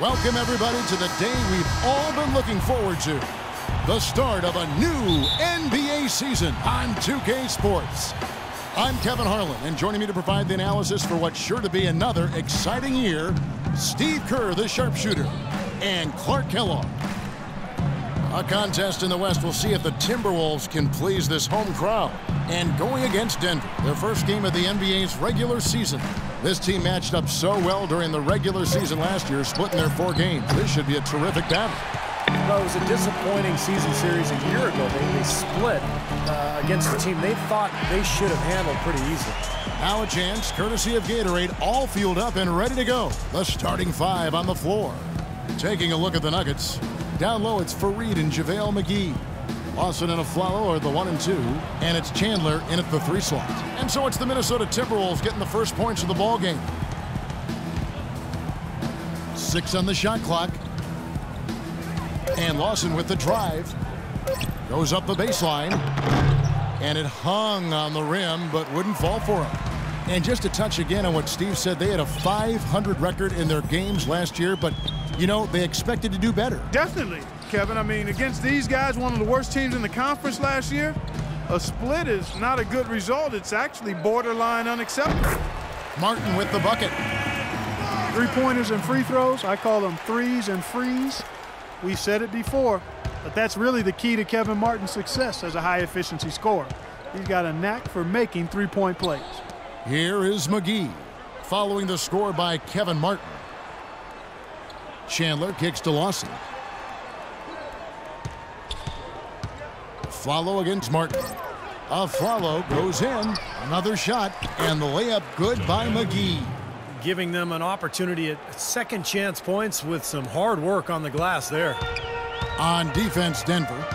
Welcome, everybody, to the day we've all been looking forward to. The start of a new NBA season on 2K Sports. I'm Kevin Harlan, and joining me to provide the analysis for what's sure to be another exciting year, Steve Kerr, the sharpshooter, and Clark Kellogg. A contest in the West will see if the Timberwolves can please this home crowd. And going against Denver, their first game of the NBA's regular season. This team matched up so well during the regular season last year, splitting their 4 games. This should be a terrific battle. Well, it was a disappointing season series a year ago. They split against a team they thought they should have handled pretty easily. Now a chance, courtesy of Gatorade, all fueled up and ready to go. The starting 5 on the floor. Taking a look at the Nuggets. Down low, it's Faried and JaVale McGee. Lawson and Aflalo are the 1 and 2, and it's Chandler in at the 3 slot. And so it's the Minnesota Timberwolves getting the first points of the ball game. 6 on the shot clock. And Lawson with the drive. Goes up the baseline. And it hung on the rim, but wouldn't fall for him. And just to touch again on what Steve said, they had a 500 record in their games last year, but, you know, they expected to do better. Definitely, Kevin. I mean, against these guys, one of the worst teams in the conference last year, a split is not a good result. It's actually borderline unacceptable. Martin with the bucket. 3-pointers and free throws, I call them threes and frees. We said it before, but that's really the key to Kevin Martin's success as a high-efficiency scorer. He's got a knack for making 3-point plays. Here is McGee, following the score by Kevin Martin. Chandler kicks to Lawson. Aflalo against Martin. Aflalo goes in. Another shot, and the layup good by McGee. Giving them an opportunity at second chance points with some hard work on the glass there. On defense, Denver.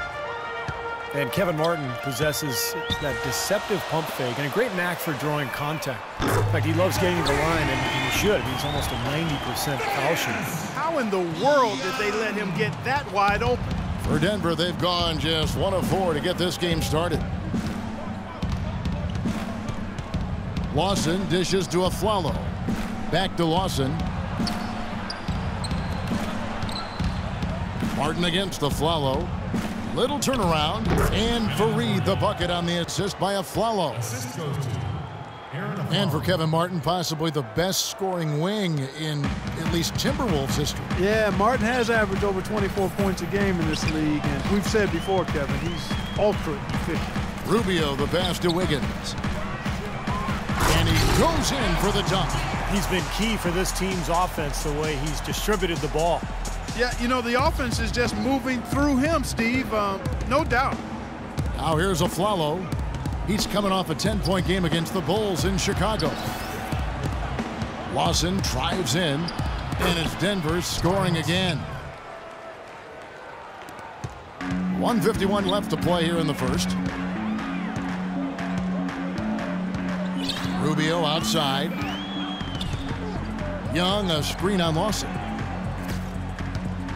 And Kevin Martin possesses that deceptive pump fake and a great knack for drawing contact. In fact, he loves getting to the line, and he should. He's almost a 90% foul shooter. How in the world did they let him get that wide open? For Denver, they've gone just 1 of 4 to get this game started. Lawson dishes to Aflalo. Back to Lawson. Martin against Aflalo. Little turnaround, and Faried the bucket on the assist by Aflalo. And for Kevin Martin, possibly the best scoring wing in at least Timberwolves history. Yeah, Martin has averaged over 24 points a game in this league, and we've said before, Kevin, he's ultra efficient. Rubio the pass to Wiggins. And he goes in for the dunk. He's been key for this team's offense, the way he's distributed the ball. Yeah, you know, the offense is just moving through him, Steve, no doubt. Now here's Aflalo. He's coming off a 10-point game against the Bulls in Chicago. Lawson drives in, and it's Denver scoring again. 1:51 left to play here in the first. Rubio outside. Young, a screen on Lawson.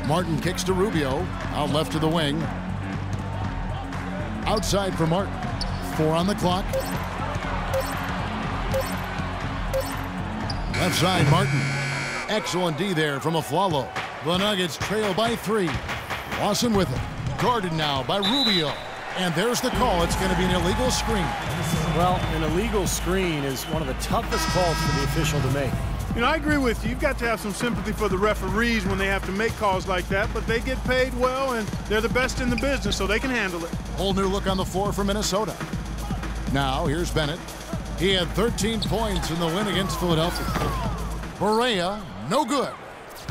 Martin kicks to Rubio, out left to the wing. Outside for Martin. 4 on the clock. Left side, Martin. Excellent D there from Aflalo. The Nuggets trail by 3. Lawson with it. Guarded now by Rubio. And there's the call. It's going to be an illegal screen. Well, an illegal screen is one of the toughest calls for the official to make. You know, I agree with you. You've got to have some sympathy for the referees when they have to make calls like that, but they get paid well, and they're the best in the business, so they can handle it. Whole new look on the floor for Minnesota. Now, here's Bennett. He had 13 points in the win against Philadelphia. Barea, no good.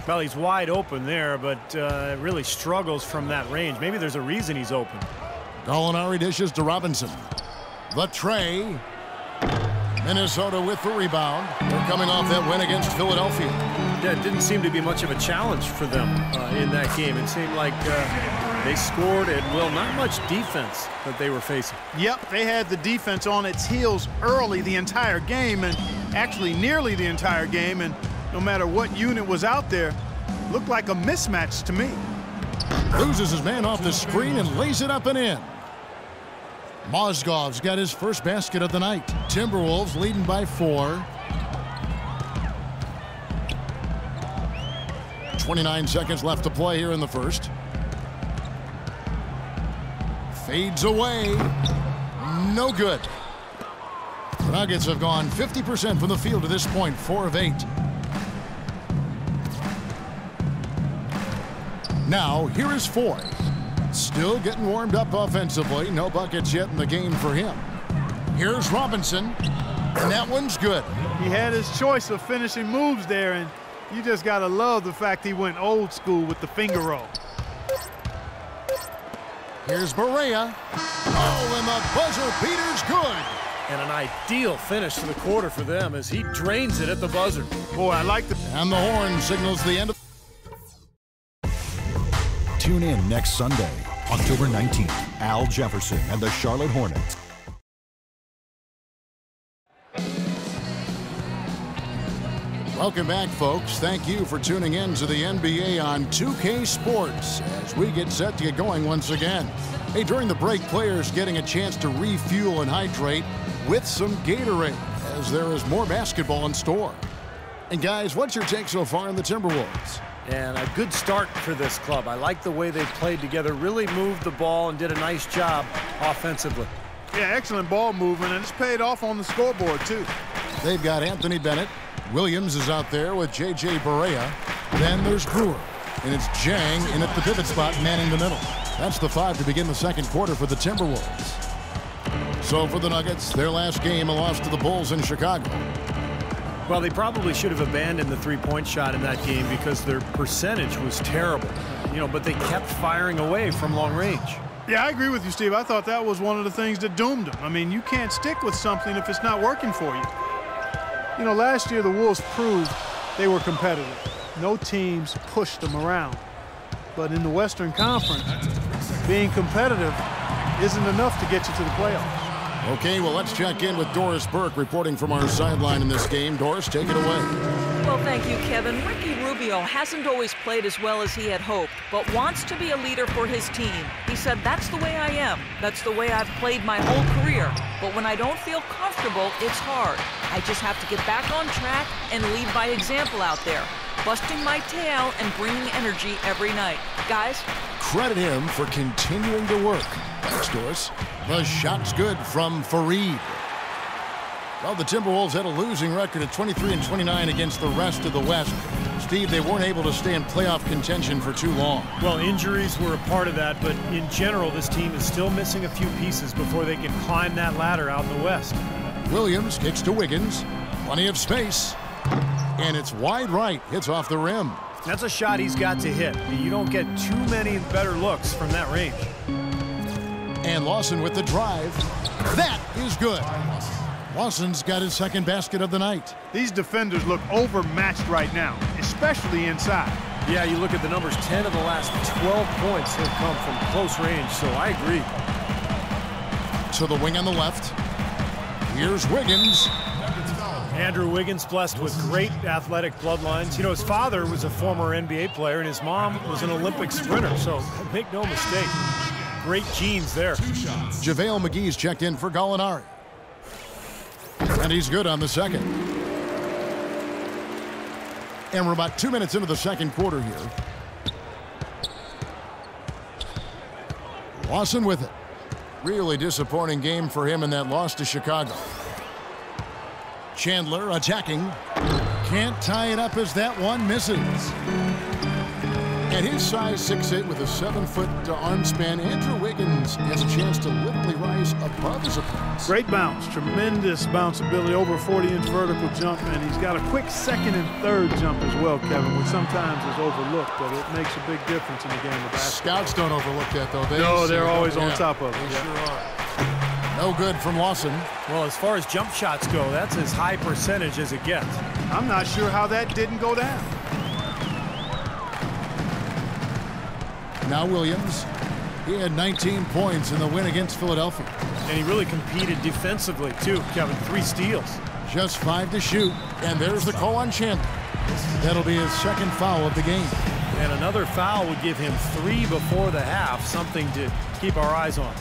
Well, he's wide open there, but really struggles from that range. Maybe there's a reason he's open. Gallinari dishes to Robinson. The tray. Minnesota with the rebound. They're coming off that win against Philadelphia. Yeah, it didn't seem to be much of a challenge for them in that game. It seemed like they scored and, well, not much defense that they were facing. Yep, they had the defense on its heels early the entire game, and actually nearly the entire game, and no matter what unit was out there, looked like a mismatch to me. Loses his man off the screen and lays it up and in. Mozgov's got his first basket of the night. Timberwolves leading by 4. 29 seconds left to play here in the first. Fades away. No good. The Nuggets have gone 50% from the field to this point, 4 of 8. Now, here is Ford. Still getting warmed up offensively. No buckets yet in the game for him. Here's Robinson, and that one's good. He had his choice of finishing moves there, and you just got to love the fact he went old school with the finger roll. Here's Barea. Oh, and the buzzer beater's good. And an ideal finish to the quarter for them as he drains it at the buzzer. Boy, I like the... And the horn signals the end of... Tune in next Sunday, October 19th. Al Jefferson and the Charlotte Hornets. Welcome back, folks. Thank you for tuning in to the NBA on 2K Sports as we get set to get going once again. Hey, during the break, players getting a chance to refuel and hydrate with some Gatorade as there is more basketball in store. And guys, what's your take so far on the Timberwolves? And a good start for this club. I like the way they played together, really moved the ball and did a nice job offensively. Yeah, excellent ball movement, and it's paid off on the scoreboard, too. They've got Anthony Bennett. Williams is out there with J.J. Barea. Then there's Brewer. And it's Jang in at the pivot spot, manning the middle. That's the 5 to begin the second quarter for the Timberwolves. So for the Nuggets, their last game, a loss to the Bulls in Chicago. Well, they probably should have abandoned the three-point shot in that game because their percentage was terrible. But they kept firing away from long range. Yeah, I agree with you, Steve. I thought that was one of the things that doomed them. I mean, you can't stick with something if it's not working for you. Last year the Wolves proved they were competitive. No teams pushed them around. But in the Western Conference, being competitive isn't enough to get you to the playoffs. Okay, well, let's check in with Doris Burke reporting from our sideline in this game. Doris, take it away. Well, thank you, Kevin. Ricky Rubio hasn't always played as well as he had hoped, but wants to be a leader for his team. He said, "That's the way I am. That's the way I've played my whole career. But when I don't feel comfortable, it's hard. I just have to get back on track and lead by example out there, busting my tail and bringing energy every night." Guys, credit him for continuing to work. Thanks, Doris. The shot's good from Faried. Well, the Timberwolves had a losing record at 23-29 against the rest of the West. Steve, they weren't able to stay in playoff contention for too long. Well, injuries were a part of that, but in general, this team is still missing a few pieces before they can climb that ladder out in the West. Williams kicks to Wiggins. Plenty of space. And it's wide right. Hits off the rim. That's a shot he's got to hit. You don't get too many better looks from that range. And Lawson with the drive. That is good. Lawson's got his second basket of the night. These defenders look overmatched right now, especially inside. Yeah, you look at the numbers, 10 of the last 12 points have come from close range, so I agree. To the wing on the left. Here's Wiggins. Andrew Wiggins, blessed with great athletic bloodlines. His father was a former NBA player, and his mom was an Olympic sprinter, so make no mistake. Great genes there. JaVale McGee's checked in for Gallinari. And he's good on the second. And we're about 2 minutes into the second quarter here. Lawson with it. Really disappointing game for him in that loss to Chicago. Chandler attacking. Can't tie it up as that one misses. At his size 6'8" with a 7-foot arm span, Andrew Wiggins has a chance to literally rise above his opponents. Great bounce, tremendous bounce ability, over 40-inch vertical jump, and he's got a quick second and third jump as well, Kevin, which sometimes is overlooked, but it makes a big difference in the game of basketball. Scouts don't overlook that, though. No, they're always on top of it. They sure are. No good from Lawson. Well, as far as jump shots go, that's as high percentage as it gets. I'm not sure how that didn't go down. Now Williams. He had 19 points in the win against Philadelphia. And he really competed defensively, too, Kevin. 3 steals. Just 5 to shoot. And there's the call on Chandler. That'll be his second foul of the game. And another foul would give him 3 before the half, something to keep our eyes on.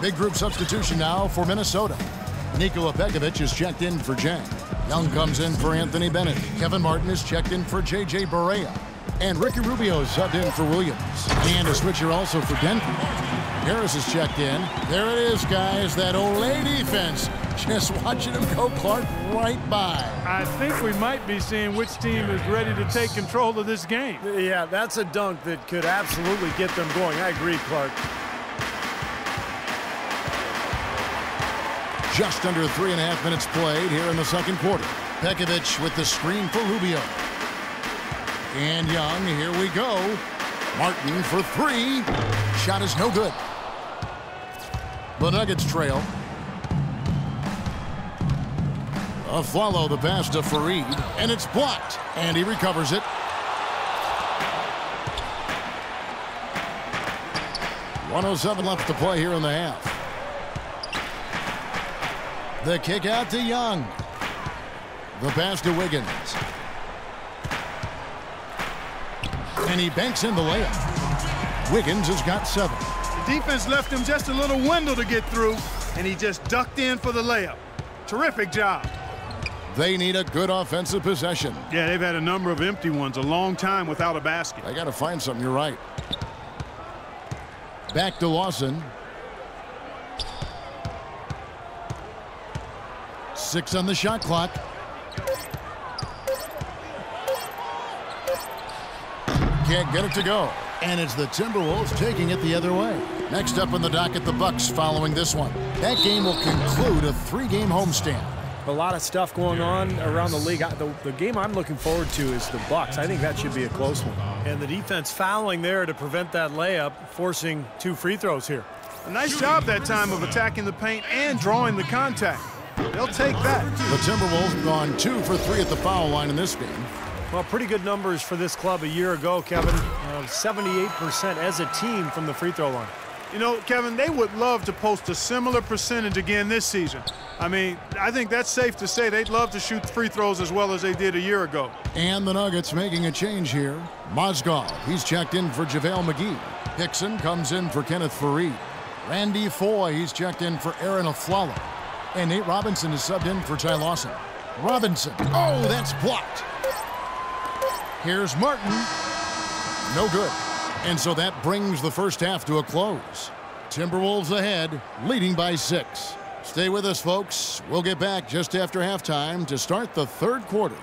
Big group substitution now for Minnesota. Nikola Pekovic is checked in for Jang. Young comes in for Anthony Bennett. Kevin Martin is checked in for J.J. Barea. And Ricky Rubio subbed in for Williams. And a switcher also for Denver. Harris is checked in. There it is, guys. That Olay defense. Just watching him go, Clark, right by. I think we might be seeing which team is ready to take control of this game. Yeah, that's a dunk that could absolutely get them going. I agree, Clark. Just under 3.5 minutes played here in the second quarter. Pekovic with the screen for Rubio. And Young, here we go. Martin for three. Shot is no good. The Nuggets trail. Aflalo the pass to Faried, and it's blocked, and he recovers it. 1:07 left to play here in the half. The kick out to Young. The pass to Wiggins. And he banks in the layup. Wiggins has got 7. The defense left him just a little window to get through, and he just ducked in for the layup. Terrific job. They need a good offensive possession. Yeah, they've had a number of empty ones, a long time without a basket. They got to find something, you're right. Back to Lawson. 6 on the shot clock. Can't get it to go. And it's the Timberwolves taking it the other way. Next up on the docket, the Bucks following this one. That game will conclude a 3-game homestand. A lot of stuff going on around the league. The game I'm looking forward to is the Bucks. I think that should be a close one. And the defense fouling there to prevent that layup, forcing 2 free throws here. A nice job that time of attacking the paint and drawing the contact. They'll take that. The Timberwolves have gone 2 for 3 at the foul line in this game. Well, pretty good numbers for this club a year ago, Kevin. 78% as a team from the free throw line. You know, Kevin, they would love to post a similar percentage again this season. I mean, I think that's safe to say they'd love to shoot free throws as well as they did a year ago. And the Nuggets making a change here. Mozgov, he's checked in for JaVale McGee. Hickson comes in for Kenneth Faried. Randy Foye, he's checked in for Aaron Aflalo. And Nate Robinson is subbed in for Ty Lawson. Robinson, oh, that's blocked. Here's Martin. No good. And so that brings the first half to a close. Timberwolves ahead, leading by 6. Stay with us, folks. We'll get back just after halftime to start the third quarter.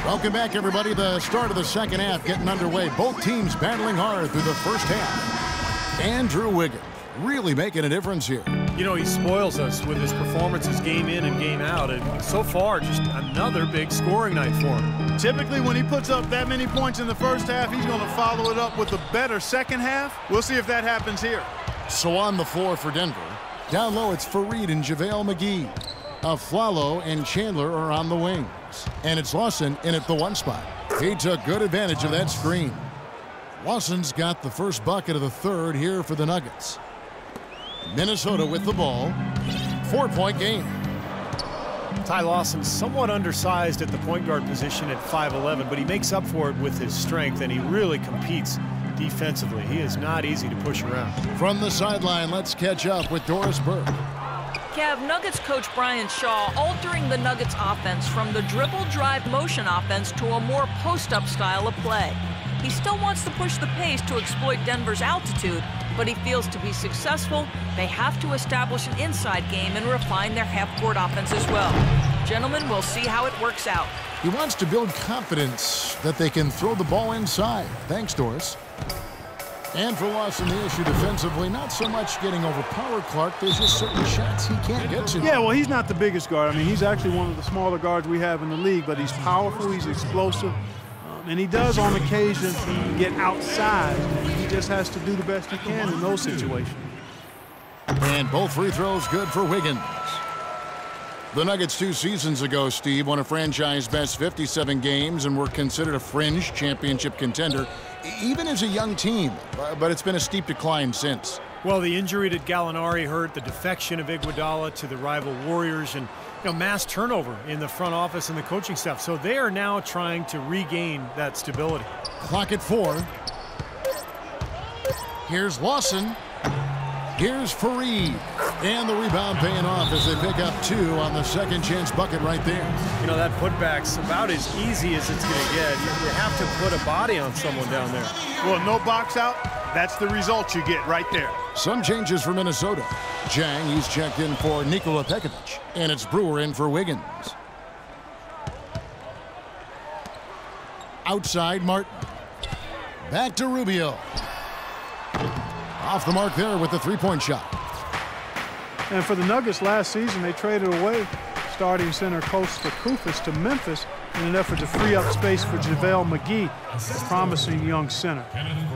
Welcome back, everybody. The start of the second half getting underway. Both teams battling hard through the first half. Andrew Wiggins really making a difference here. You know, he spoils us with his performances game in and game out. And so far, just another big scoring night for him. Typically, when he puts up that many points in the first half, he's going to follow it up with a better second half. We'll see if that happens here. So on the floor for Denver. Down low, it's Faried and JaVale McGee. Aflalo and Chandler are on the wings. And it's Lawson in at the 1 spot. He took good advantage of that screen. Lawson's got the first bucket of the third here for the Nuggets. Minnesota with the ball. 4-point game. Ty Lawson's somewhat undersized at the point guard position at 5'11", but he makes up for it with his strength, and he really competes defensively. He is not easy to push around. From the sideline, let's catch up with Doris Burke. Kev, Nuggets coach Brian Shaw altering the Nuggets offense from the dribble drive motion offense to a more post-up style of play. He still wants to push the pace to exploit Denver's altitude, but he feels to be successful, they have to establish an inside game and refine their half-court offense as well. Gentlemen, we'll see how it works out. He wants to build confidence that they can throw the ball inside. Thanks, Doris. And for Lawson, the issue defensively, not so much getting overpowered, Clark. There's just certain shots he can't get to. Yeah, well, he's not the biggest guard. I mean, he's actually one of the smaller guards we have in the league, but he's powerful, he's explosive, and he does on occasion get outside. He just has to do the best he can in those situations. And both free throws good for Wiggins. The Nuggets 2 seasons ago, Steve, won a franchise-best 57 games and were considered a fringe championship contender, even as a young team. But it's been a steep decline since. Well, the injury to Gallinari hurt, the defection of Iguodala to the rival Warriors, and mass turnover in the front office and the coaching staff. So they are now trying to regain that stability. Clock at 4. Here's Lawson. Here's Faried. And the rebound paying off as they pick up 2 on the second chance bucket right there. That putback's about as easy as it's going to get. You have to put a body on someone down there. Well, no box out. That's the result you get right there. Some changes for Minnesota. Jang, he's checked in for Nikola Pekovic. And it's Brewer in for Wiggins. Outside, Martin. Back to Rubio. Off the mark there with the three-point shot. And for the Nuggets last season, they traded away starting center Kosta Koufos to Memphis in an effort to free up space for JaVale McGee, a promising young center.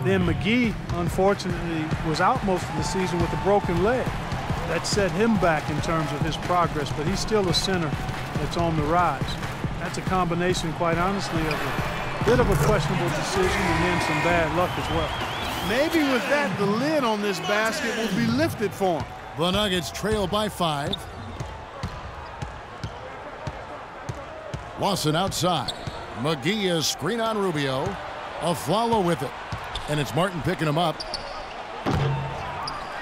Then McGee, unfortunately, was out most of the season with a broken leg. That set him back in terms of his progress, but he's still a center that's on the rise. That's a combination, quite honestly, of a bit of a questionable decision and then some bad luck as well. Maybe with that, the lid on this basket will be lifted for him. The Nuggets trail by 5. Lawson outside. McGee is screen on Rubio. Aflalo with it. And it's Martin picking him up.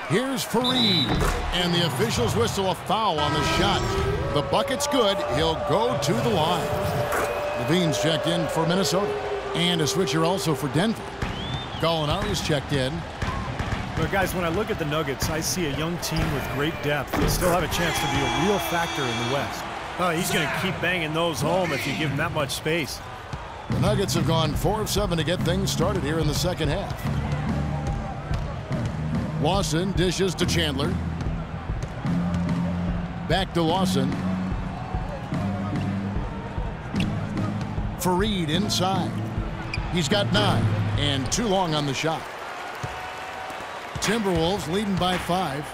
Here's Faried. And the officials whistle a foul on the shot. The bucket's good. He'll go to the line. Levine's checked in for Minnesota. And a switcher also for Denver. Gallinari's checked in. But guys, when I look at the Nuggets, I see a young team with great depth. They still have a chance to be a real factor in the West. He's going to keep banging those home if you give him that much space. The Nuggets have gone 4 of 7 to get things started here in the second half. Lawson dishes to Chandler. Back to Lawson. Faried inside. He's got 9 and too long on the shot. Timberwolves leading by 5.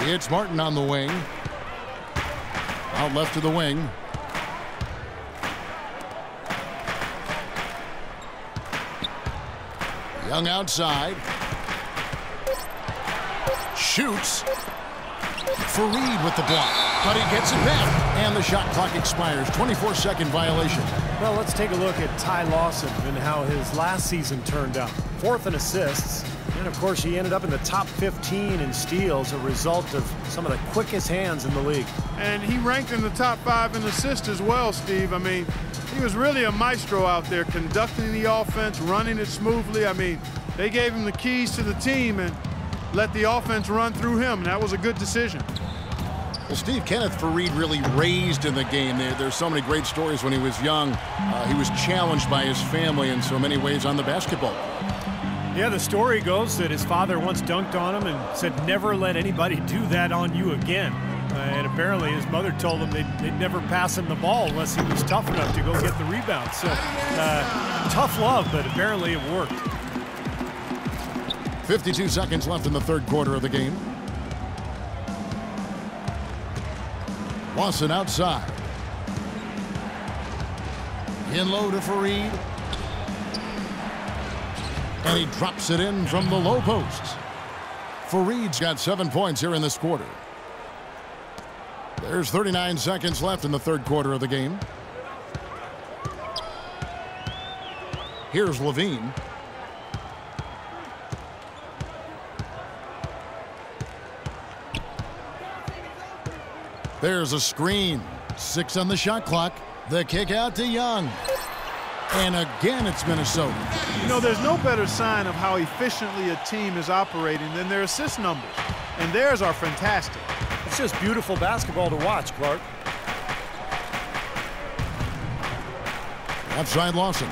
It's Martin on the wing. Out left to the wing. Young outside. Shoots. Faried with the block, but he gets it back. And the shot clock expires. 24-second violation. Well, let's take a look at Ty Lawson and how his last season turned out. 4th in assists. And, of course, he ended up in the top 15 in steals, a result of some of the quickest hands in the league. And he ranked in the top 5 in assists as well, Steve. I mean, he was really a maestro out there conducting the offense, running it smoothly. I mean, they gave him the keys to the team and let the offense run through him, and that was a good decision. Well, Steve, Kenneth Faried really raised in the game. There's so many great stories when he was young. He was challenged by his family in so many ways on the basketball. Yeah, the story goes that his father once dunked on him and said, never let anybody do that on you again. And apparently his mother told him they'd never pass him the ball unless he was tough enough to go get the rebound. So tough love, but apparently it worked. 52 seconds left in the third quarter of the game. Lawson outside. In low to Faried. And he drops it in from the low post. Faried's got 7 points here in this quarter. There's 39 seconds left in the third quarter of the game. Here's Levine. There's a screen. 6 on the shot clock. The kick out to Young. And again, it's Minnesota. You know, there's no better sign of how efficiently a team is operating than their assist numbers. And theirs are fantastic. It's just beautiful basketball to watch, Clark. Outside Lawson.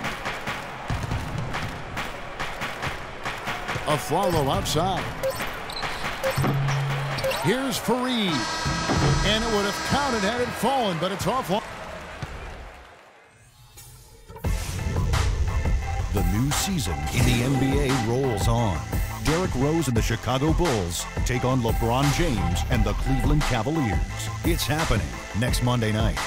Aflalo outside. Here's Faried. And it would have counted had it fallen, but it's offline. The new season in the NBA rolls on. Derrick Rose and the Chicago Bulls take on LeBron James and the Cleveland Cavaliers. It's happening next Monday night.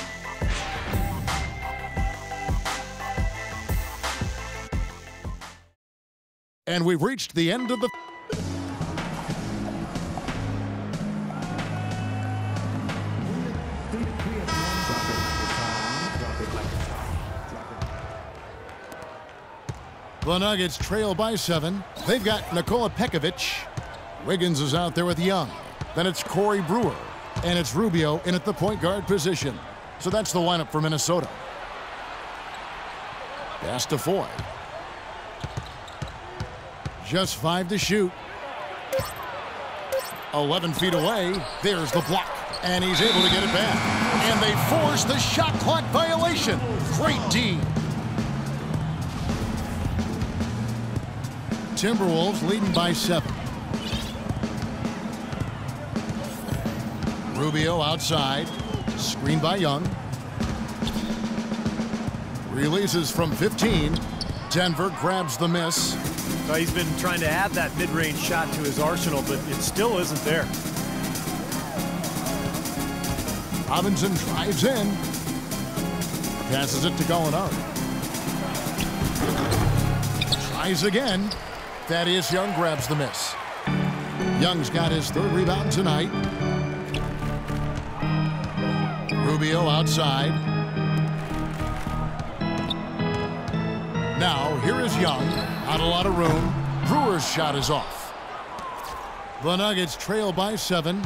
And we've reached the end of the... The Nuggets trail by 7. They've got Nikola Pekovic. Wiggins is out there with Young. Then it's Corey Brewer. And it's Rubio in at the point guard position. So that's the lineup for Minnesota. Pass to Foy. Just 5 to shoot. 11 feet away. There's the block. And he's able to get it back. And they force the shot clock violation. Great D. Timberwolves leading by 7. Rubio outside. Screen by Young. Releases from 15. Denver grabs the miss. He's been trying to add that mid-range shot to his arsenal, but it still isn't there. Robinson drives in. Passes it to Gallinari. Tries again. Thaddeus Young grabs the miss. Young's got his 3rd rebound tonight. Rubio outside. Now, here is Young. Not a lot of room. Brewer's shot is off. The Nuggets trail by 7.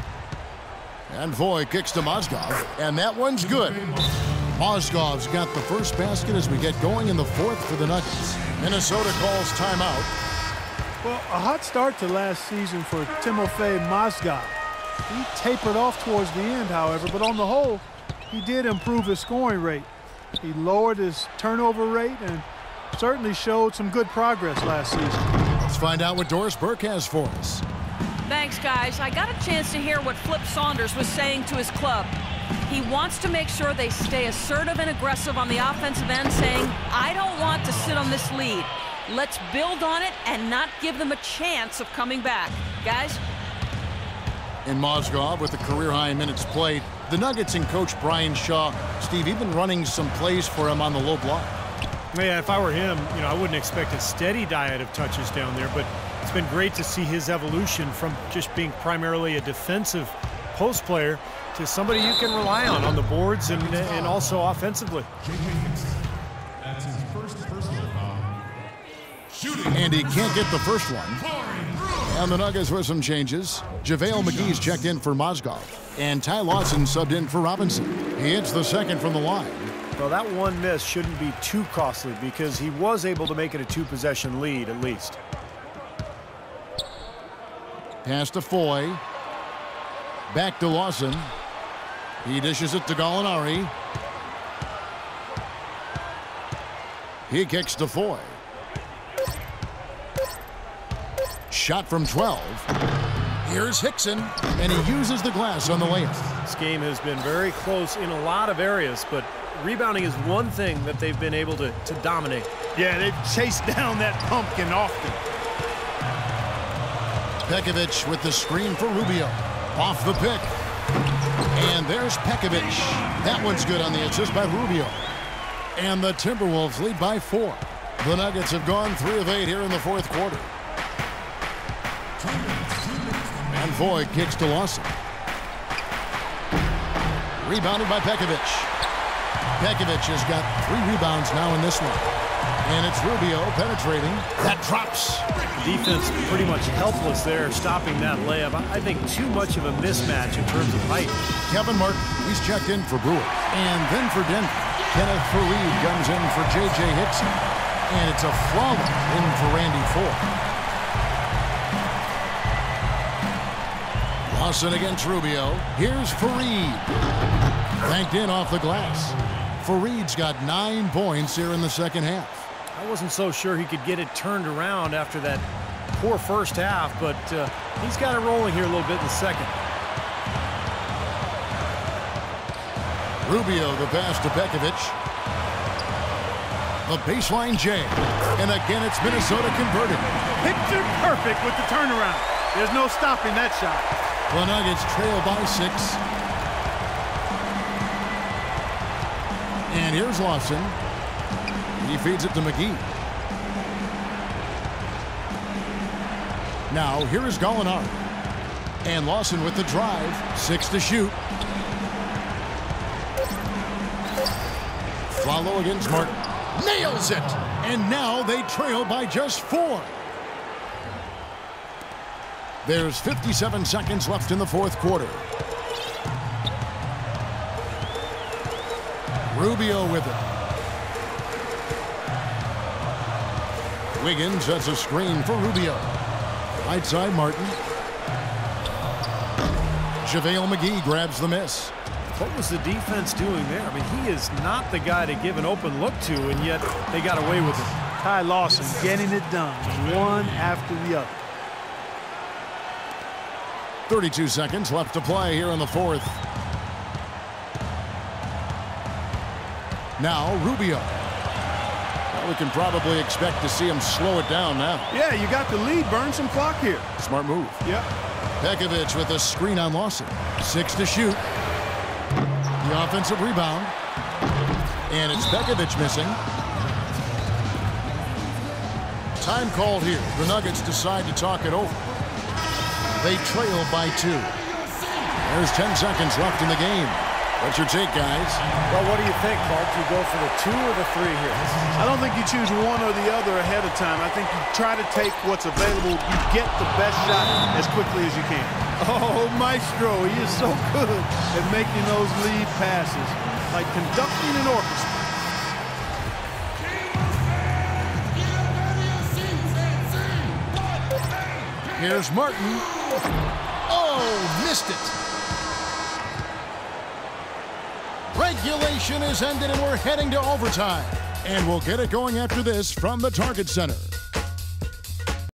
And Foy kicks to Mozgov. And that one's good. Mozgov's got the first basket as we get going in the 4th for the Nuggets. Minnesota calls timeout. Well, a hot start to last season for Timofey Mozgov. He tapered off towards the end, however, but on the whole, he did improve his scoring rate. He lowered his turnover rate and certainly showed some good progress last season. Let's find out what Doris Burke has for us. Thanks, guys. I got a chance to hear what Flip Saunders was saying to his club. He wants to make sure they stay assertive and aggressive on the offensive end, saying, I don't want to sit on this lead. Let's build on it and not give them a chance of coming back. Guys? In Mozgov with the career-high minutes played, the Nuggets and Coach Brian Shaw, Steve, even running some plays for him on the low block. Yeah, if I were him, I wouldn't expect a steady diet of touches down there, but it's been great to see his evolution from just being primarily a defensive post player to somebody you can rely on the boards and also offensively. That's his first personal foul. And he can't get the first one. And the Nuggets with some changes. JaVale McGee's checked in for Mozgov. And Ty Lawson subbed in for Robinson. He hits the second from the line. Well, that one miss shouldn't be too costly because he was able to make it a 2-possession lead at least. Pass to Foy. Back to Lawson. He dishes it to Gallinari. He kicks to Foy. Shot from 12. Here's Hickson, and he uses the glass on the layup. This game has been very close in a lot of areas, but rebounding is one thing that they've been able to dominate. Yeah, they've chased down that pumpkin often. Pekovic with the screen for Rubio. Off the pick. And there's Pekovic. That one's good on the assist by Rubio. And the Timberwolves lead by 4. The Nuggets have gone 3 of 8 here in the 4th quarter. And Foy kicks to Lawson. Rebounded by Pekovic. Pekovic has got 3 rebounds now in this one. And it's Rubio penetrating. That drops. Defense pretty much helpless there, stopping that layup. I think too much of a mismatch in terms of height. Kevin Martin, he's checked in for Brewer. And then for Denver, Kenneth Faried comes in for J.J. Hickson. And it's a flawless in for Randy Ford. Lawson against Rubio. Here's Faried. Banked in off the glass. Faried's got 9 points here in the second half. I wasn't so sure he could get it turned around after that poor first half, but he's got it rolling here a little bit in the second. Rubio, the pass to Pekovic. The baseline J. And again, it's Minnesota converted. Picture perfect with the turnaround. There's no stopping that shot. The Nuggets trail by 6. And here's Lawson. He feeds it to McGee. Now, here is Gallinari. And Lawson with the drive. 6 to shoot. Follow against Martin. Nails it! And now they trail by just 4. There's 57 seconds left in the fourth quarter. Rubio with it. Wiggins sets a screen for Rubio. Right side, Martin. JaVale McGee grabs the miss. What was the defense doing there? I mean, he is not the guy to give an open look to, and yet they got away with it. Ty Lawson getting it done, one after the other. 32 seconds left to play here in the fourth. Now Rubio. Well, we can probably expect to see him slow it down now. Yeah, you got the lead. Burn some clock here. Smart move. Yep. Pekovic with a screen on Lawson. 6 to shoot. The offensive rebound. And it's Pekovic missing. Time called here. The Nuggets decide to talk it over. They trail by 2. There's 10 seconds left in the game. What's your take, guys? Well, what do you think, Mark? Do you go for the 2 or the 3 here? I don't think you choose one or the other ahead of time. I think you try to take what's available. You get the best shot as quickly as you can. Oh, Maestro, he is so good at making those lead passes, like conducting an orchestra. Here's Martin. Oh, missed it. Regulation is ended and we're heading to overtime. And we'll get it going after this from the Target Center.